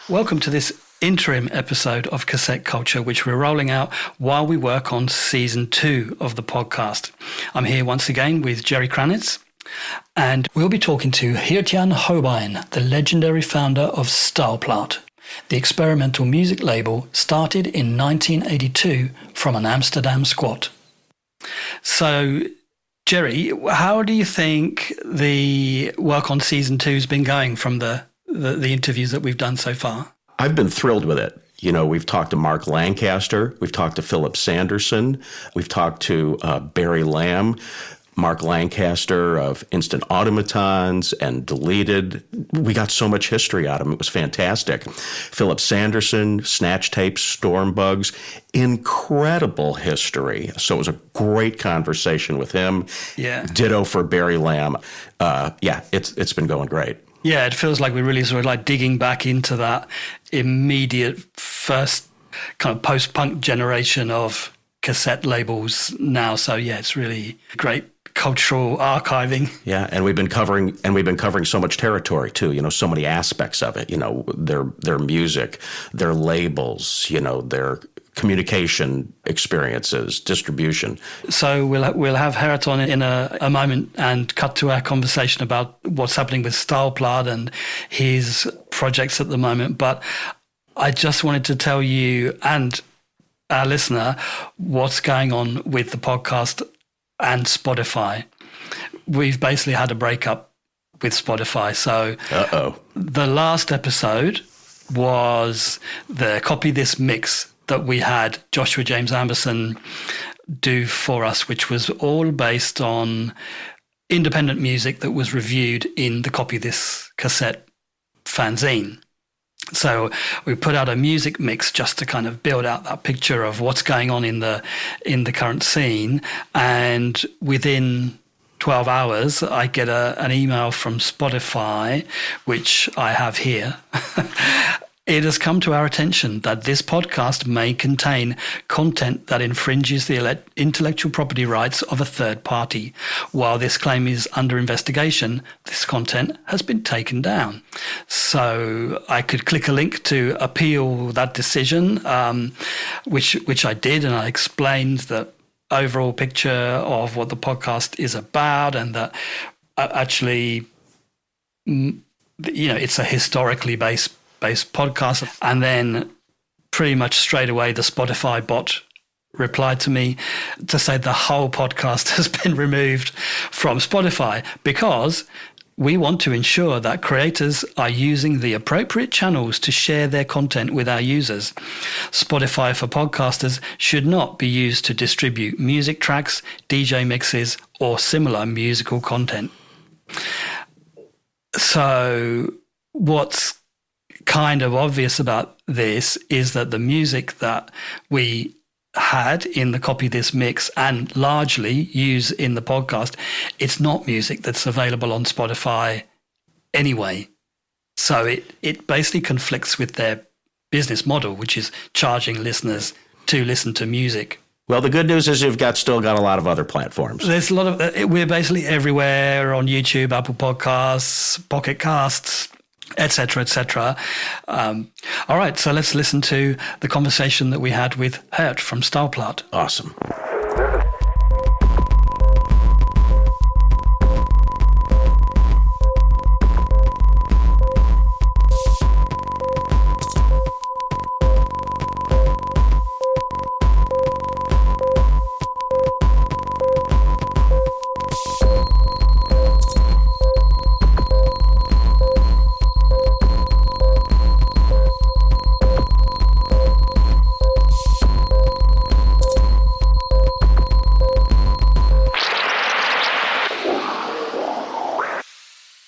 Welcome to this interim episode of Cassette Culture, which we're rolling out while we work on season 2 of the podcast. I'm here once again with Jerry Kranitz, and we'll be talking to Geert-Jan Hobijn, the legendary founder of Staalplaat, the experimental music label started in 1982 from an Amsterdam squat. So, Jerry, how do you think the work on season 2 has been going from the interviews that we've done so far? I've been thrilled with it. You know, we've talked to Mark Lancaster, we've talked to Philip Sanderson, we've talked to Barry Lamb, Mark Lancaster of Instant Automatons and Deleted. We got so much history out of him. It was fantastic. Philip Sanderson, Snatch Tapes, Storm Bugs, incredible history. So it was a great conversation with him. Yeah. Ditto for Barry Lamb. It's been going great. Yeah, it feels like we're really sort of like digging back into that immediate first kind of post-punk generation of cassette labels now. So yeah, it's really great cultural archiving. Yeah, and we've been covering so much territory too, you know, so many aspects of it, you know, their music, their labels, you know, their communication experiences, distribution. So we'll have Gerrit on in a moment and cut to our conversation about what's happening with Staalplaat and his projects at the moment. But I just wanted to tell you and our listener what's going on with the podcast and Spotify. We've basically had a breakup with Spotify. So the last episode was the Copy This mix that we had Joshua James Amberson do for us, which was all based on independent music that was reviewed in the Copy This cassette fanzine. So we put out a music mix just to kind of build out that picture of what's going on in the current scene. And within 12 hours, I get an email from Spotify, which I have here. It has come to our attention that this podcast may contain content that infringes the intellectual property rights of a third party. While this claim is under investigation, this content has been taken down. So I could click a link to appeal that decision, which I did, and I explained the overall picture of what the podcast is about, and that actually, you know, it's a historically based podcast. And then pretty much straight away the Spotify bot replied to me to say the whole podcast has been removed from Spotify because we want to ensure that creators are using the appropriate channels to share their content with our users. Spotify for podcasters should not be used to distribute music tracks, DJ mixes, or similar musical content. So what's kind of obvious about this is that the music that we had in the Copy This mix and largely use in the podcast, it's not music that's available on Spotify anyway. So it basically conflicts with their business model, which is charging listeners to listen to music. Well, the good news is you've still got a lot of other platforms. There's a lot of, we're basically everywhere on YouTube, Apple Podcasts, Pocket Casts, etc., etc. All right, so let's listen to the conversation that we had with Geert from Staalplaat. Awesome.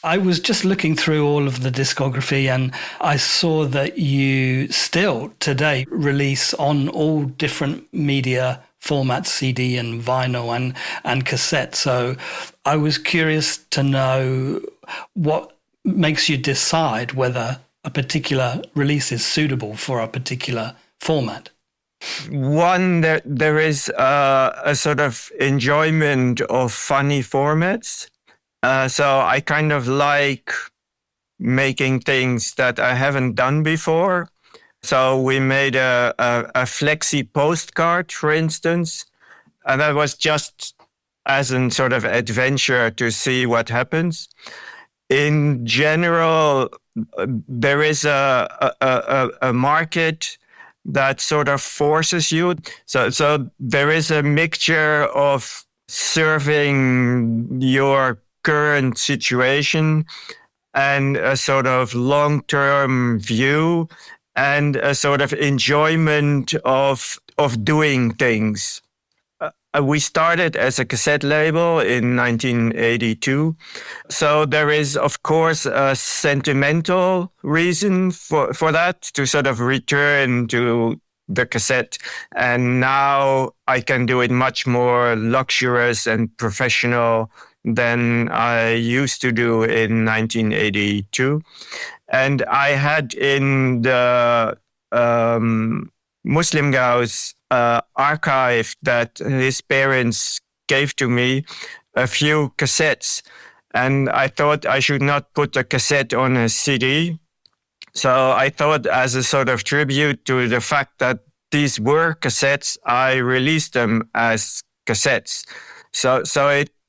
I was just looking through all of the discography and I saw that you still today release on all different media formats, CD and vinyl and cassette. So I was curious to know what makes you decide whether a particular release is suitable for a particular format. One, there is a sort of enjoyment of funny formats. So I kind of like making things that I haven't done before. So we made a flexi-postcard, for instance, and that was just as a sort of adventure to see what happens. In general, there is a market that sort of forces you. So there is a mixture of serving your current situation and a sort of long-term view and a sort of enjoyment of doing things. We started as a cassette label in 1982. So there is, of course, a sentimental reason for that, to sort of return to the cassette. And now I can do it much more luxurious and professional than I used to do in 1982. And I had in the Muslimgauze archive that his parents gave to me a few cassettes. And I thought I should not put a cassette on a CD. So I thought, as a sort of tribute to the fact that these were cassettes, I released them as cassettes. So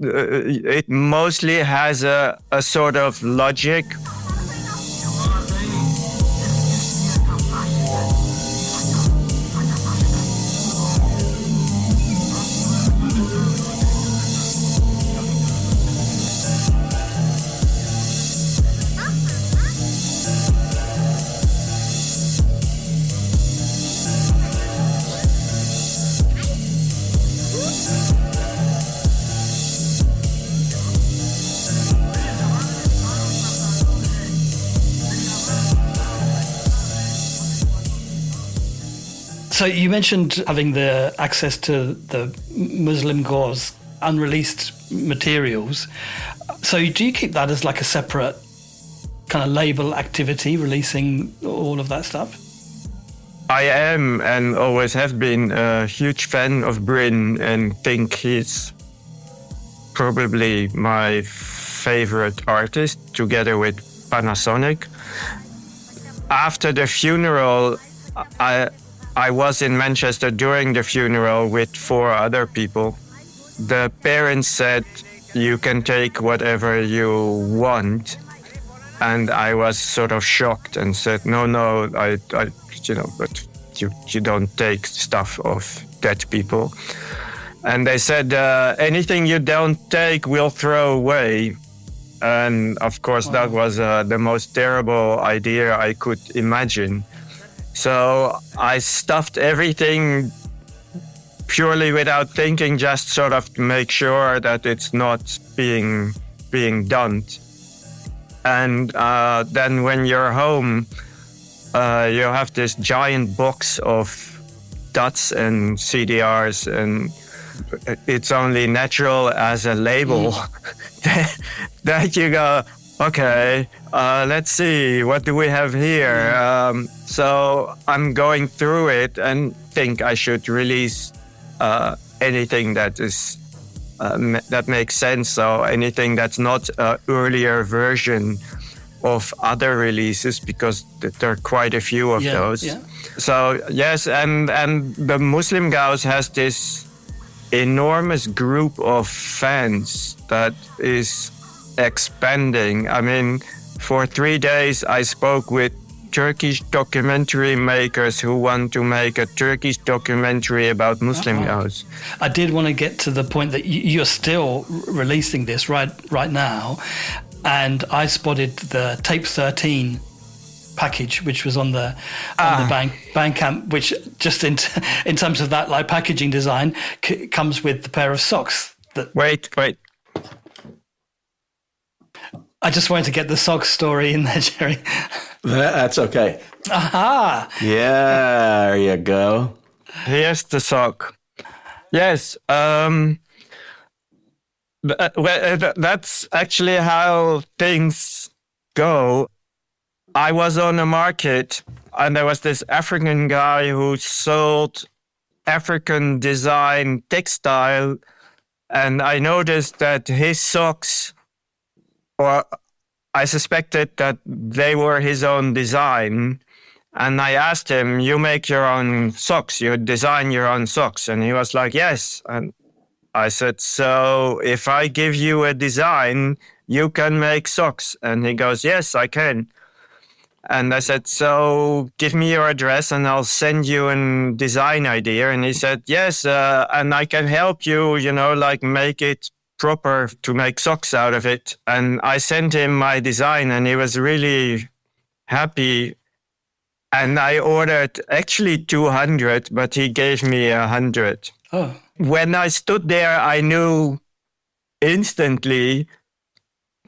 it mostly has a sort of logic. So you mentioned having the access to the Muslimgauze unreleased materials. So do you keep that as like a separate kind of label activity, releasing all of that stuff? I am and always have been a huge fan of Bryn and think he's probably my favorite artist, together with Panasonic. After the funeral, I was in Manchester during the funeral with 4 other people. The parents said, "You can take whatever you want." And I was sort of shocked and said, no, but you don't take stuff of dead people. And they said, anything you don't take, we'll throw away. And of course, that was the most terrible idea I could imagine. So I stuffed everything purely without thinking, just sort of to make sure that it's not being dumped. And then when you're home, you have this giant box of DATs and CDRs, and it's only natural as a label that you go, okay, let's see, what do we have here? So I'm going through it and think I should release anything that is that makes sense. So anything that's not an earlier version of other releases, because there are quite a few of those. Yeah. So yes, and the Muslimgauze has this enormous group of fans that is expanding. I mean, for 3 days I spoke with Turkish documentary makers who want to make a Turkish documentary about Muslimgauze. I did want to get to the point that you're still releasing this right now, and I spotted the Tape 13 package, which was on the Bandcamp, which just in terms of that, like, packaging design, comes with the pair of socks. Wait. I just wanted to get the socks story in there, Jerry. That's okay. Aha! Yeah, there you go. Here's the sock. Yes. That's actually how things go. I was on a market and there was this African guy who sold African design textile, and I noticed that his socks I suspected that they were his own design. And I asked him, you make your own socks, you design your own socks. And he was like, yes. And I said, so if I give you a design, you can make socks. And he goes, yes, I can. And I said, so give me your address and I'll send you a design idea. And he said, yes, and I can help you, like make it proper to make socks out of it. And I sent him my design and he was really happy. And I ordered actually 200, but he gave me 100. Oh. When I stood there, I knew instantly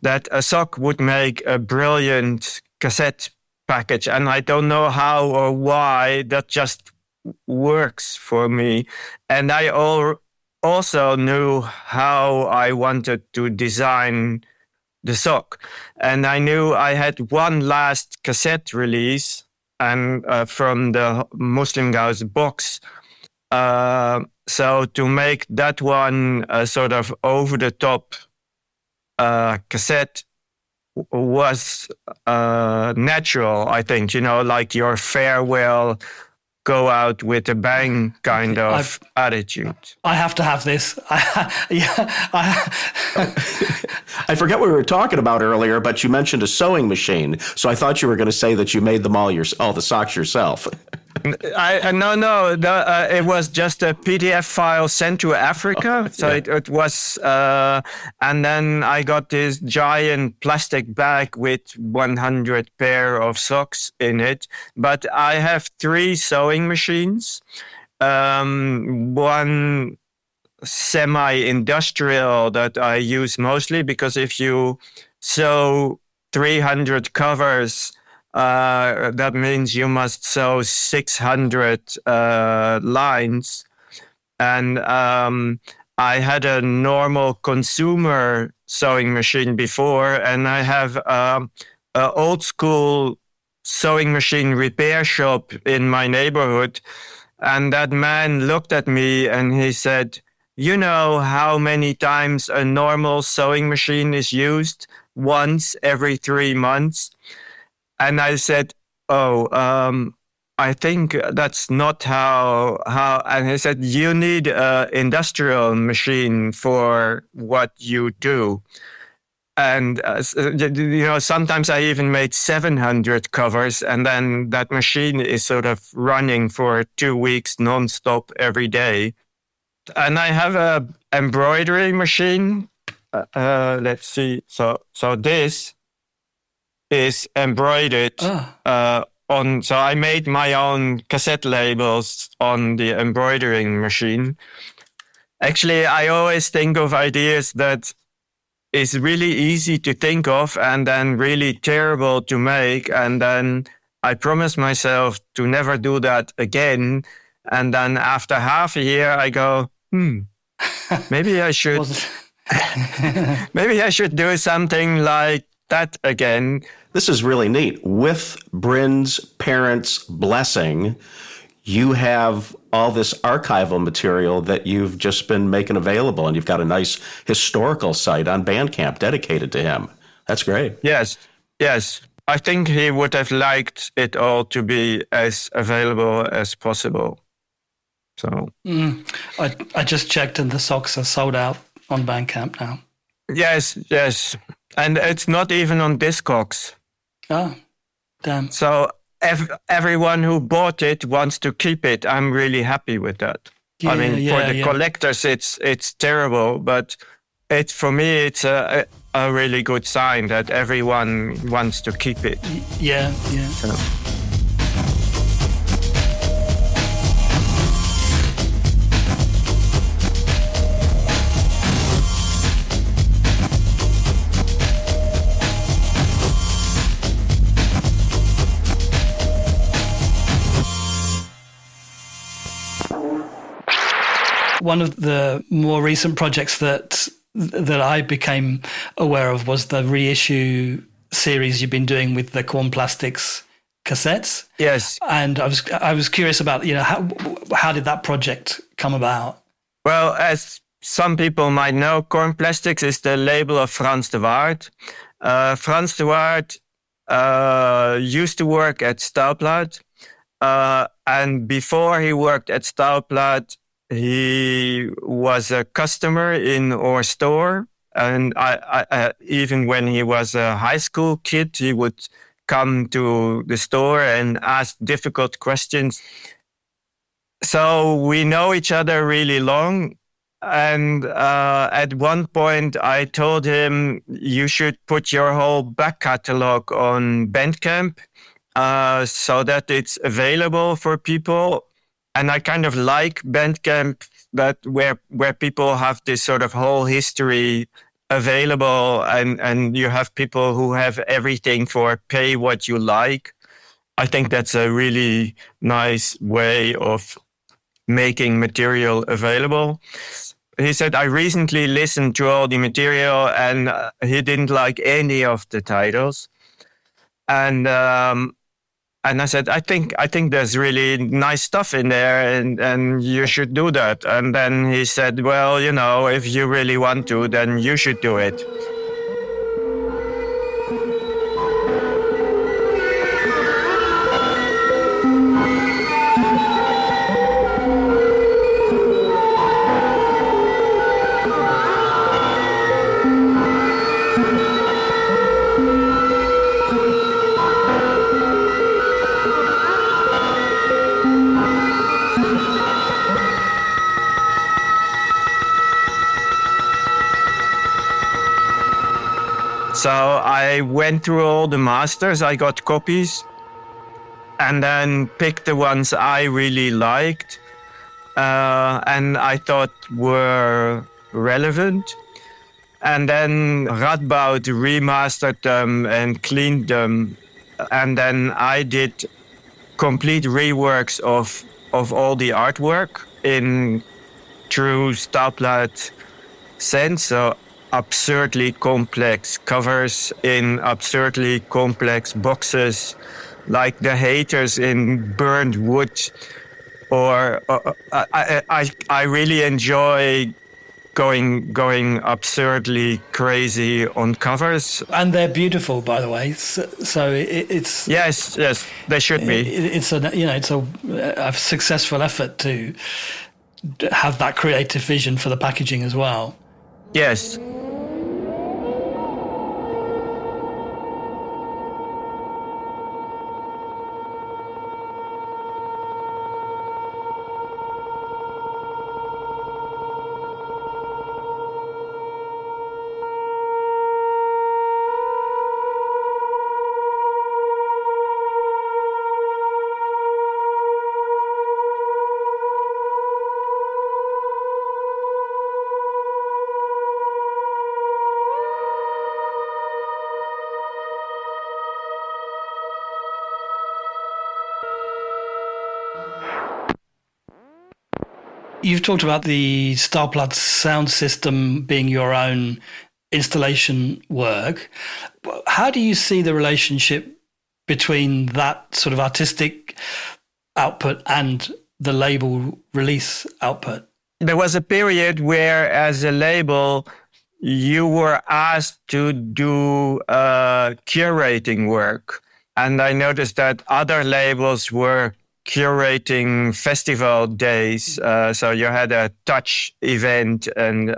that a sock would make a brilliant cassette package. And I don't know how or why, that just works for me. And I also knew how I wanted to design the sock. And I knew I had one last cassette release and from the Muslimgauze box. So to make that one a sort of over-the-top cassette was natural, I think, like your farewell, go out with a bang kind of attitude. I have to have this. I forget what we were talking about earlier, but you mentioned a sewing machine. So I thought you were going to say that you made them all the socks yourself. No. It was just a PDF file sent to Africa. So yeah. It was, and then I got this giant plastic bag with 100 pair of socks in it. But I have 3 sewing machines. One semi-industrial that I use mostly because if you sew 300 covers, that means you must sew 600 lines. And I had a normal consumer sewing machine before, and I have an old school sewing machine repair shop in my neighborhood. And that man looked at me and he said, you know how many times a normal sewing machine is used? Once every 3 months. And I said, I think that's not how. And he said, you need an industrial machine for what you do. And, sometimes I even made 700 covers, and then that machine is sort of running for 2 weeks nonstop every day. And I have a embroidery machine. Let's see. So this is embroidered on. So I made my own cassette labels on the embroidering machine. Actually, I always think of ideas that is really easy to think of and then really terrible to make. And then I promise myself to never do that again. And then after half a year, I go, maybe I should, maybe I should do something like that again. This is really neat. With Bryn's parents' blessing, you have all this archival material that you've just been making available, and you've got a nice historical site on Bandcamp dedicated to him. That's great. Yes. I think he would have liked it all to be as available as possible. So I just checked, and the socks are sold out on Bandcamp now. Yes. And it's not even on Discogs. Oh, damn. So everyone who bought it wants to keep it. I'm really happy with that. Yeah, I mean, for the collectors, it's terrible, but for me, it's a really good sign that everyone wants to keep it. Yeah. So. One of the more recent projects that I became aware of was the reissue series you've been doing with the Korm Plastics cassettes. Yes. And I was curious about, how did that project come about? Well, as some people might know, Korm Plastics is the label of Frans de Waard. Frans de Waard used to work at Staalplaat. And before he worked at Staalplaat, he was a customer in our store. And I even when he was a high school kid, he would come to the store and ask difficult questions. So we know each other really long. And at one point, I told him, you should put your whole back catalog on Bandcamp so that it's available for people. And I kind of like Bandcamp, that where people have this sort of whole history available, and you have people who have everything for pay what you like. I think that's a really nice way of making material available. He said, I recently listened to all the material and he didn't like any of the titles. And I said, I think there's really nice stuff in there and you should do that. And then he said, well, you know, if you really want to, then you should do it. So I went through all the masters, I got copies, and then picked the ones I really liked and I thought were relevant. And then Radboud remastered them and cleaned them. And then I did complete reworks of all the artwork in true Staalplaat sense. So absurdly complex covers in absurdly complex boxes, like the haters in burned wood. Or I really enjoy going absurdly crazy on covers. And they're beautiful, by the way. So it's yes, they should be. It's a successful effort to have that creative vision for the packaging as well. Yes. You've talked about the Staalplaat sound system being your own installation work. How do you see the relationship between that sort of artistic output and the label release output? There was a period where, as a label, you were asked to do curating work. And I noticed that other labels were curating festival days. So you had a Touch event and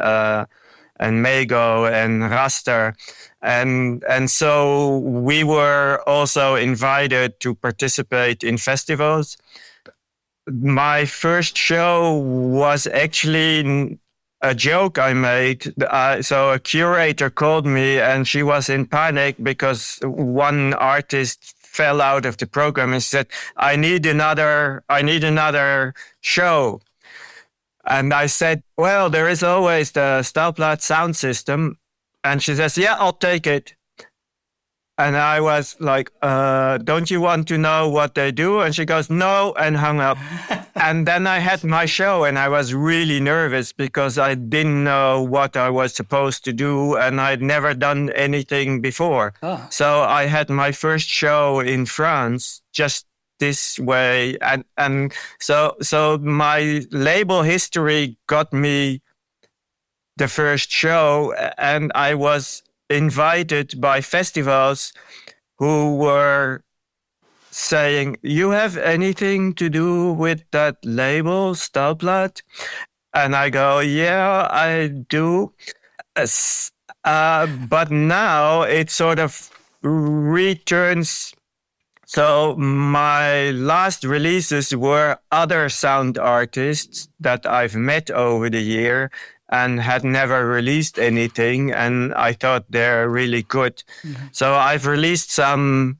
Mego and Raster. And so we were also invited to participate in festivals. My first show was actually a joke I made. So a curator called me and she was in panic because one artist fell out of the program and said, I need another show. And I said, well, there is always the Staalplaat sound system. And she says, yeah, I'll take it. And I was like, don't you want to know what they do? And she goes, no, and hung up. And then I had my show and I was really nervous because I didn't know what I was supposed to do and I'd never done anything before. Oh. So I had my first show in France just this way. And so my label history got me the first show, and I was invited by festivals who were saying, "You have anything to do with that label, Staalplaat?" And I go, "Yeah, I do." But now it sort of returns. So my last releases were other sound artists that I've met over the year and had never released anything. And I thought they're really good. Mm-hmm. So I've released some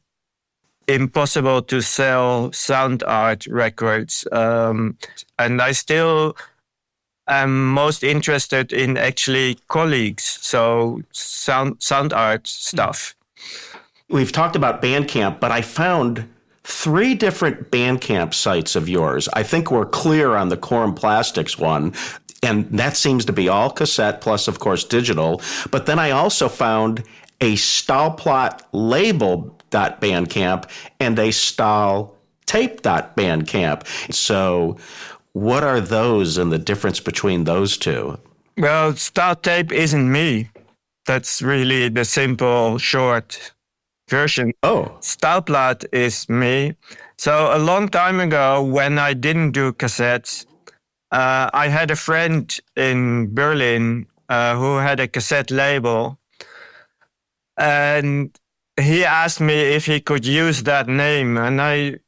impossible to sell sound art records. And I still am most interested in actually colleagues. So sound art stuff. We've talked about Bandcamp, but I found 3 different Bandcamp sites of yours. I think we're clear on the Korm Plastics one, and that seems to be all cassette plus, of course, digital. But then I also found a Staalplaat label.bandcamp and a Staaltape.bandcamp. So what are those and the difference between those two? Well, Staaltape isn't me. That's really the simple, short version. Oh. Staalplaat is me. So a long time ago, when I didn't do cassettes, I had a friend in Berlin who had a cassette label. And he asked me if he could use that name. And I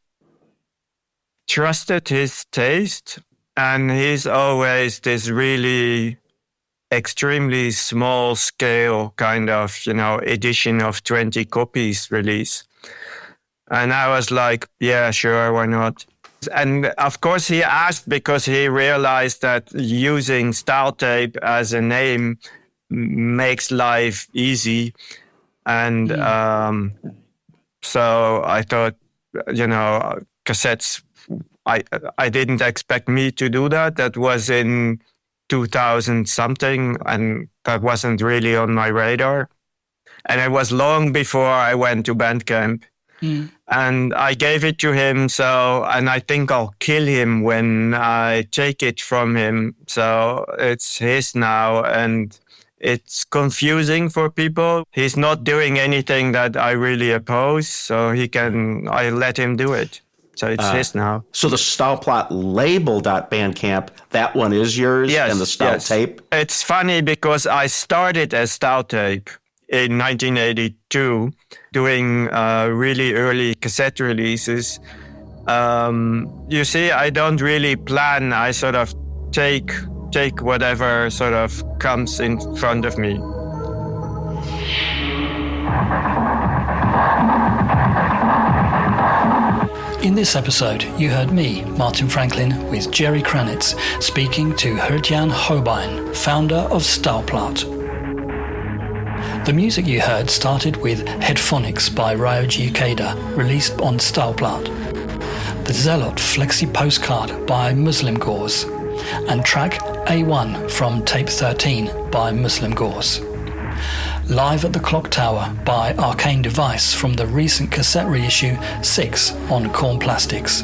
trusted his taste. And he's always this really extremely small scale kind of, edition of 20 copies release. And I was like, yeah, sure, why not? And of course he asked because he realized that using Staaltape as a name makes life easy. And so I thought, cassettes, I didn't expect me to do that. That was in 2000 something, and that wasn't really on my radar. And it was long before I went to Bandcamp. And I gave it to him, and I think I'll kill him when I take it from him. So it's his now, and it's confusing for people. He's not doing anything that I really oppose, so I let him do it. So it's his now. So the Staalplaat label.bandcamp, that one is yours? Yes. And the Staaltape? Yes. It's funny because I started as Staaltape in 1982, doing really early cassette releases. You see, I don't really plan. I sort of take whatever sort of comes in front of me. In this episode, you heard me, Martin Franklin, with Jerry Kranitz, speaking to Geert-Jan Hobijn, founder of Staalplaat. The music you heard started with Headphonics by Ryoji Ikeda, released on Staalplaat. The Zealot flexi-postcard by Muslimgauze, and track A1 from Tape 13 by Muslimgauze. Live at the Clocktower by Arcane Device from the recent cassette reissue 6 on Korm Plastics.